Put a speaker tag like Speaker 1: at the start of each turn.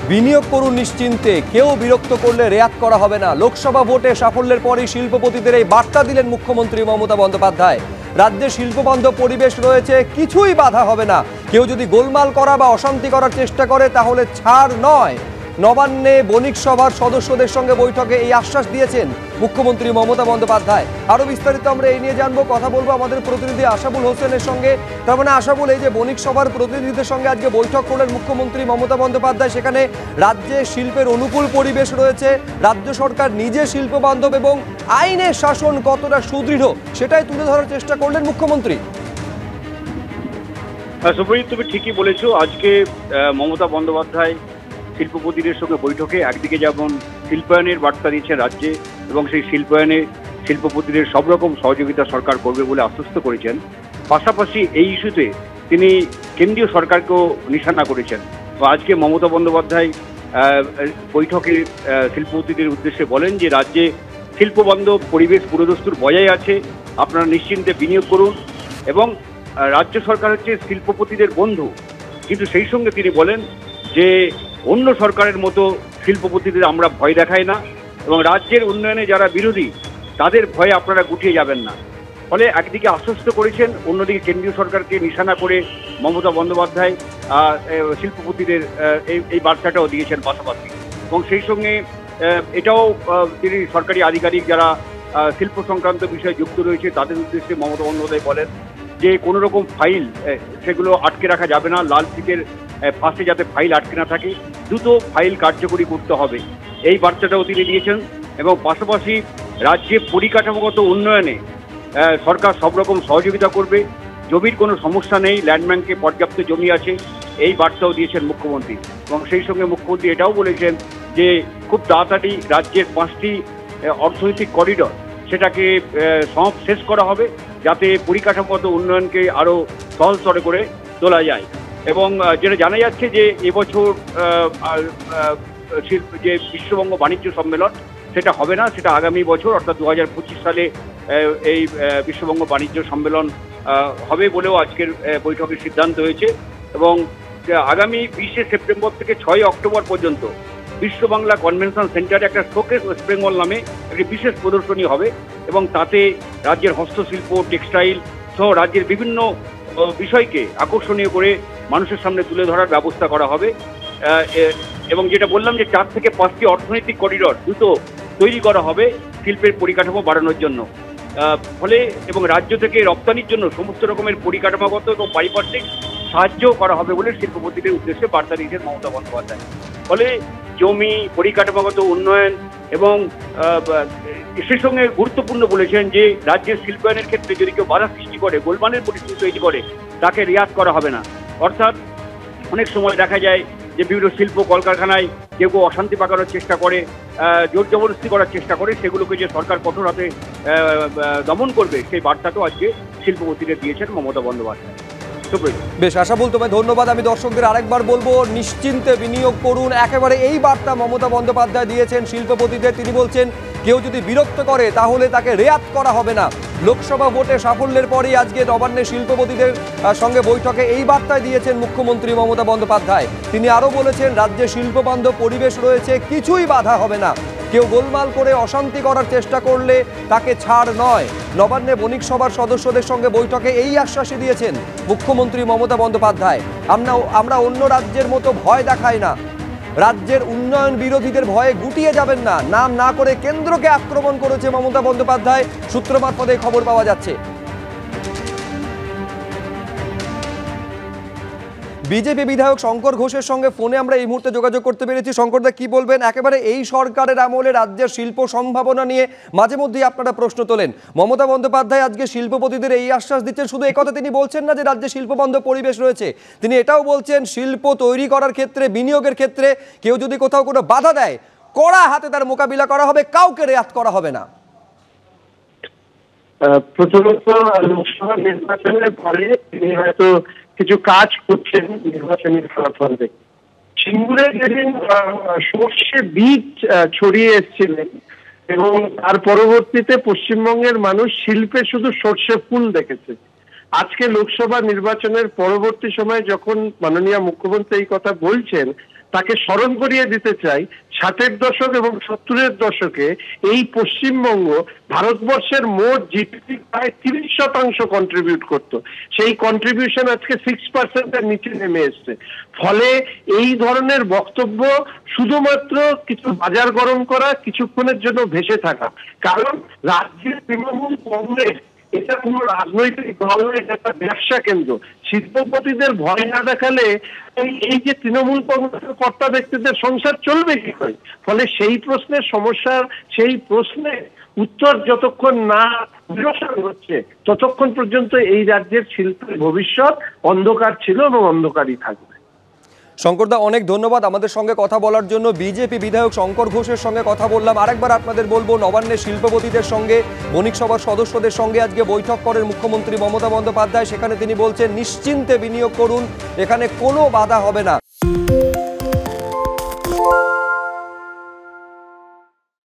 Speaker 1: বিনিয়োগ করুন নিশ্চিন্তে, কেউ বিরক্ত করলে রেয়াত করা হবে না। লোকসভা ভোটে সাফল্যের পরই শিল্পপতিদের এই বার্তা দিলেন মুখ্যমন্ত্রী মমতা বন্দ্যোপাধ্যায়। রাজ্যে শিল্পবান্ধব পরিবেশ রয়েছে, কিছুই বাধা হবে না। কেউ যদি গোলমাল করা বা অশান্তি করার চেষ্টা করে তাহলে ছাড় নয়। নবান্নে বণিক সভার সদস্যদের সঙ্গে বৈঠকে এই আশ্বাস দিয়েছেন মুখ্যমন্ত্রী মমতা বন্দ্যোপাধ্যায়। আরো বিস্তারিত আমরা এই নিয়ে জানবো, কথা বলবো আমাদের প্রতিনিধি আশাবুল হোসেনের সঙ্গে। তার মানে আশাবুল, এই যে বণিক সভার প্রতিনিধিদের সঙ্গে আজকে বৈঠক করলেন মুখ্যমন্ত্রী মমতা বন্দ্যোপাধ্যায়, সেখানে রাজ্যে শিল্পের অনুকূল পরিবেশ রয়েছে, রাজ্য সরকার নিজে শিল্প বান্ধব এবং আইনের শাসন কতটা সুদৃঢ় সেটাই তুলে ধরার চেষ্টা করলেন মুখ্যমন্ত্রী।
Speaker 2: সুব্রজিৎ, তুমি ঠিকই বলেছো। আজকে মমতা বন্দ্যোপাধ্যায় শিল্পপতিদের সঙ্গে বৈঠকে একদিকে যেমন শিল্পায়নের বার্তা দিয়েছেন রাজ্যে এবং সেই শিল্পায়নে শিল্পপতিদের সব রকম সহযোগিতা সরকার করবে বলে আশ্বস্ত করেছেন, পাশাপাশি এই ইস্যুতে তিনি কেন্দ্রীয় সরকারকেও নিশানা করেছেন। তো আজকে মমতা বন্দ্যোপাধ্যায় বৈঠকে শিল্পপতিদের উদ্দেশ্যে বলেন যে রাজ্যে শিল্পবান্ধব পরিবেশ পুরোদস্তুর বজায় আছে, আপনারা নিশ্চিন্তে বিনিয়োগ করুন এবং রাজ্য সরকার হচ্ছে শিল্পপতিদের বন্ধু। কিন্তু সেই সঙ্গে তিনি বলেন যে অন্য সরকারের মতো শিল্পপতিদের আমরা ভয় দেখাই না এবং রাজ্যের উন্নয়নে যারা বিরোধী তাদের ভয়ে আপনারা গুটিয়ে যাবেন না। ফলে একদিকে আশ্বস্ত করেছেন, অন্যদিকে কেন্দ্রীয় সরকারকে নিশানা করে মমতা বন্দ্যোপাধ্যায় শিল্পপতিদের এই বার্তাটাও দিয়েছেন পাশাপাশি। এবং সেই সঙ্গে এটাও তিনি সরকারি আধিকারিক যারা শিল্প সংক্রান্ত বিষয়ে যুক্ত রয়েছে তাদের উদ্দেশ্যে মমতা বন্দ্যোপাধ্যায় বলেন যে কোনো রকম ফাইল সেগুলো আটকে রাখা যাবে না, লাল চিটের ফাঁসে যাতে ফাইল আটকে না থাকে, দ্রুত ফাইল কার্যকরী করতে হবে, এই বার্তাটাও তিনি দিয়েছেন। এবং পাশাপাশি রাজ্যে পরিকাঠামোগত উন্নয়নে সরকার সব রকম সহযোগিতা করবে, জমির কোনো সমস্যা নেই, ল্যান্ড ব্যাংকে পর্যাপ্ত জমি আছে, এই বার্তাও দিয়েছেন মুখ্যমন্ত্রী। এবং সেই সঙ্গে মুখ্যমন্ত্রী এটাও বলেছেন যে খুব তাড়াতাড়ি রাজ্যের 5টি অর্থনৈতিক করিডর সেটাকে শেষ করা হবে যাতে পরিকাঠামোগত উন্নয়নকে আরও সহজতর করে তোলা যায়। এবং যেটা জানা যাচ্ছে যে এবছর যে বিশ্ববঙ্গ বাণিজ্য সম্মেলন সেটা হবে না, সেটা আগামী বছর অর্থাৎ 2025 সালে এই বিশ্ববঙ্গ বাণিজ্য সম্মেলন হবে বলেও আজকের বৈঠকের সিদ্ধান্ত হয়েছে। এবং আগামী 20 সেপ্টেম্বর থেকে 6 অক্টোবর পর্যন্ত বিশ্ব বাংলা কনভেনশন সেন্টারে একটা শোকেস ওয়েস্ট বেঙ্গল নামে একটি বিশেষ প্রদর্শনী হবে এবং তাতে রাজ্যের হস্তশিল্প, টেক্সটাইল সহ রাজ্যের বিভিন্ন বিষয়কে আকর্ষণীয় করে মানুষের সামনে তুলে ধরার ব্যবস্থা করা হবে। এবং যেটা বললাম যে 4 থেকে 5টি অর্থনৈতিক করিডর দ্রুত তৈরি করা হবে শিল্পের পরিকাঠামো বাড়ানোর জন্য। ফলে এবং রাজ্য থেকে রপ্তানির জন্য সমস্ত রকমের পরিকাঠামোগত এবং পারিপার্শ্বিক সাহায্য করা হবে বলে শিল্পপতিদের উদ্দেশ্যে বার্তা দিয়েছেন মমতা বন্দ্যোপাধ্যায়। ফলে জমি, পরিকাঠামোগত উন্নয়ন এবং সেই সঙ্গে গুরুত্বপূর্ণ বলেছেন যে রাজ্যের শিল্পায়নের ক্ষেত্রে যদি কেউ বাধা সৃষ্টি করে, গোলমালের পরিস্থিতি তৈরি করে, তাকে রেয়াত করা হবে না। অর্থাৎ অনেক সময় দেখা যায় যে বিভিন্ন শিল্প কলকারখানায় কেউ কেউ অশান্তি পাকানোর চেষ্টা করে, জোর জবরদস্তি করার চেষ্টা করে, সেগুলোকে যে সরকার কঠোর হাতে দমন করবে সেই বার্তাটাও আজকে শিল্পপতিদের দিয়েছেন মমতা বন্দ্যোপাধ্যায়।
Speaker 1: বেশ আশাবুল, তোমায় ধন্যবাদ। আমি দর্শকদের আরেকবার বলবো, নিশ্চিন্তে বিনিয়োগ করুন, একেবারে এই বার্তা মমতা বন্দ্যোপাধ্যায় দিয়েছেন শিল্পপতিদের। তিনি বলছেন কেউ যদি বিরক্ত করে তাহলে তাকে রেয়াত করা হবে না। লোকসভা ভোটে সাফল্যের পরই আজকে নবান্নে শিল্পপতিদের সঙ্গে বৈঠকে এই বার্তায় দিয়েছেন মুখ্যমন্ত্রী মমতা বন্দ্যোপাধ্যায়। তিনি আরও বলেছেন রাজ্যে শিল্পবান্ধব পরিবেশ রয়েছে, কিছুই বাধা হবে না। কেউ গোলমাল করে অশান্তি করার চেষ্টা করলে তাকে ছাড় নয়। নবান্নে বণিক সভার সদস্যদের সঙ্গে বৈঠকে এই আশ্বাসই দিয়েছেন মুখ্যমন্ত্রী মমতা বন্দ্যোপাধ্যায়। আমরা অন্য রাজ্যের মতো ভয় দেখাই না, রাজ্যের উন্নয়ন বিরোধীদের ভয়ে গুটিয়ে যাবেন না। নাম না করে কেন্দ্রকে আক্রমণ করেছে মমতা বন্দ্যোপাধ্যায়, সূত্র মারফতে খবর পাওয়া যাচ্ছে। বিজেপি বিধায়ক শঙ্কর ঘোষের সঙ্গে ফোনে আমরা এই মুহূর্তে যোগাযোগ করতে পেরেছি। শঙ্করদা, কি বলবেন? একেবারে এই সরকারের আমলে রাজ্যের শিল্প সম্ভাবনা নিয়ে মাঝে মধ্যেই আপনারা প্রশ্ন তোলেন। মমতা বন্দ্যোপাধ্যায় আজকে শিল্পপতিদের এই আশ্বাস দিচ্ছেন, শুধু একথা তিনি বলছেন না যে রাজ্যে শিল্পবান্ধব পরিবেশ রয়েছে, তিনি এটাও বলছেন শিল্প তৈরি করার ক্ষেত্রে, বিনিয়োগের ক্ষেত্রে কেউ যদি কোথাও কোনো বাধা দেয়, কড়া হাতে তার মোকাবিলা করা হবে, কাউকে রেয়াত করা হবে না।
Speaker 3: প্রথমত লোকসভা নির্বাচনের পরে তিনি হয়তো কিছু কাজ করছেন নির্বাচনী ফলাফল দেখে। সিঙ্গুরে যেদিন সর্ষে বীজ ছড়িয়ে এসেছিলেন এবং তার পরবর্তীতে পশ্চিমবঙ্গের মানুষ শিল্পে শুধু সর্ষে ফুল দেখেছে। আজকে লোকসভা নির্বাচনের পরবর্তী সময়ে যখন মাননীয় মুখ্যমন্ত্রী এই কথা বলছেন, তাকে স্মরণ করিয়ে দিতে চাই 60-এর দশক এবং 70-এর দশকে এই পশ্চিমবঙ্গ ভারতবর্ষের মোট জিডিপি প্রায় 30% কন্ট্রিবিউট করতো। সেই কন্ট্রিবিউশন আজকে 6%-এর নিচে নেমে এসছে। ফলে এই ধরনের বক্তব্য শুধুমাত্র কিছু বাজার গরম করা, কিছুক্ষণের জন্য ভেসে থাকা। কারণ রাজ্যের তৃণমূল কংগ্রেস এটা কোনো রাজনৈতিক দল নয়, এটা একটা ব্যবসা কেন্দ্র। শিল্পপতিদের ভয় না দেখালে এই যে তৃণমূল কংগ্রেসের কর্তা ব্যক্তিদের সংসার চলবে কি করে? ফলে সেই প্রশ্নের সমস্যার, সেই প্রশ্নে উত্তর যতক্ষণ না অগ্রসর হচ্ছে ততক্ষণ পর্যন্ত এই রাজ্যের শিল্পের ভবিষ্যৎ অন্ধকার ছিল এবং অন্ধকারই থাকবে।
Speaker 1: শঙ্করদা, অনেক ধন্যবাদ আমাদের সঙ্গে কথা বলার জন্য। বিজেপি বিধায়ক শঙ্কর ঘোষের সঙ্গে কথা বললাম। আরেকবার আপনাদের বলবো, নবান্নের শিল্পপতিদের সঙ্গে, বণিক সভার সদস্যদের সঙ্গে আজকে বৈঠক করেন মুখ্যমন্ত্রী মমতা বন্দ্যোপাধ্যায়। সেখানে তিনি বলছেন নিশ্চিন্তে বিনিয়োগ করুন, এখানে কোনো বাধা হবে না।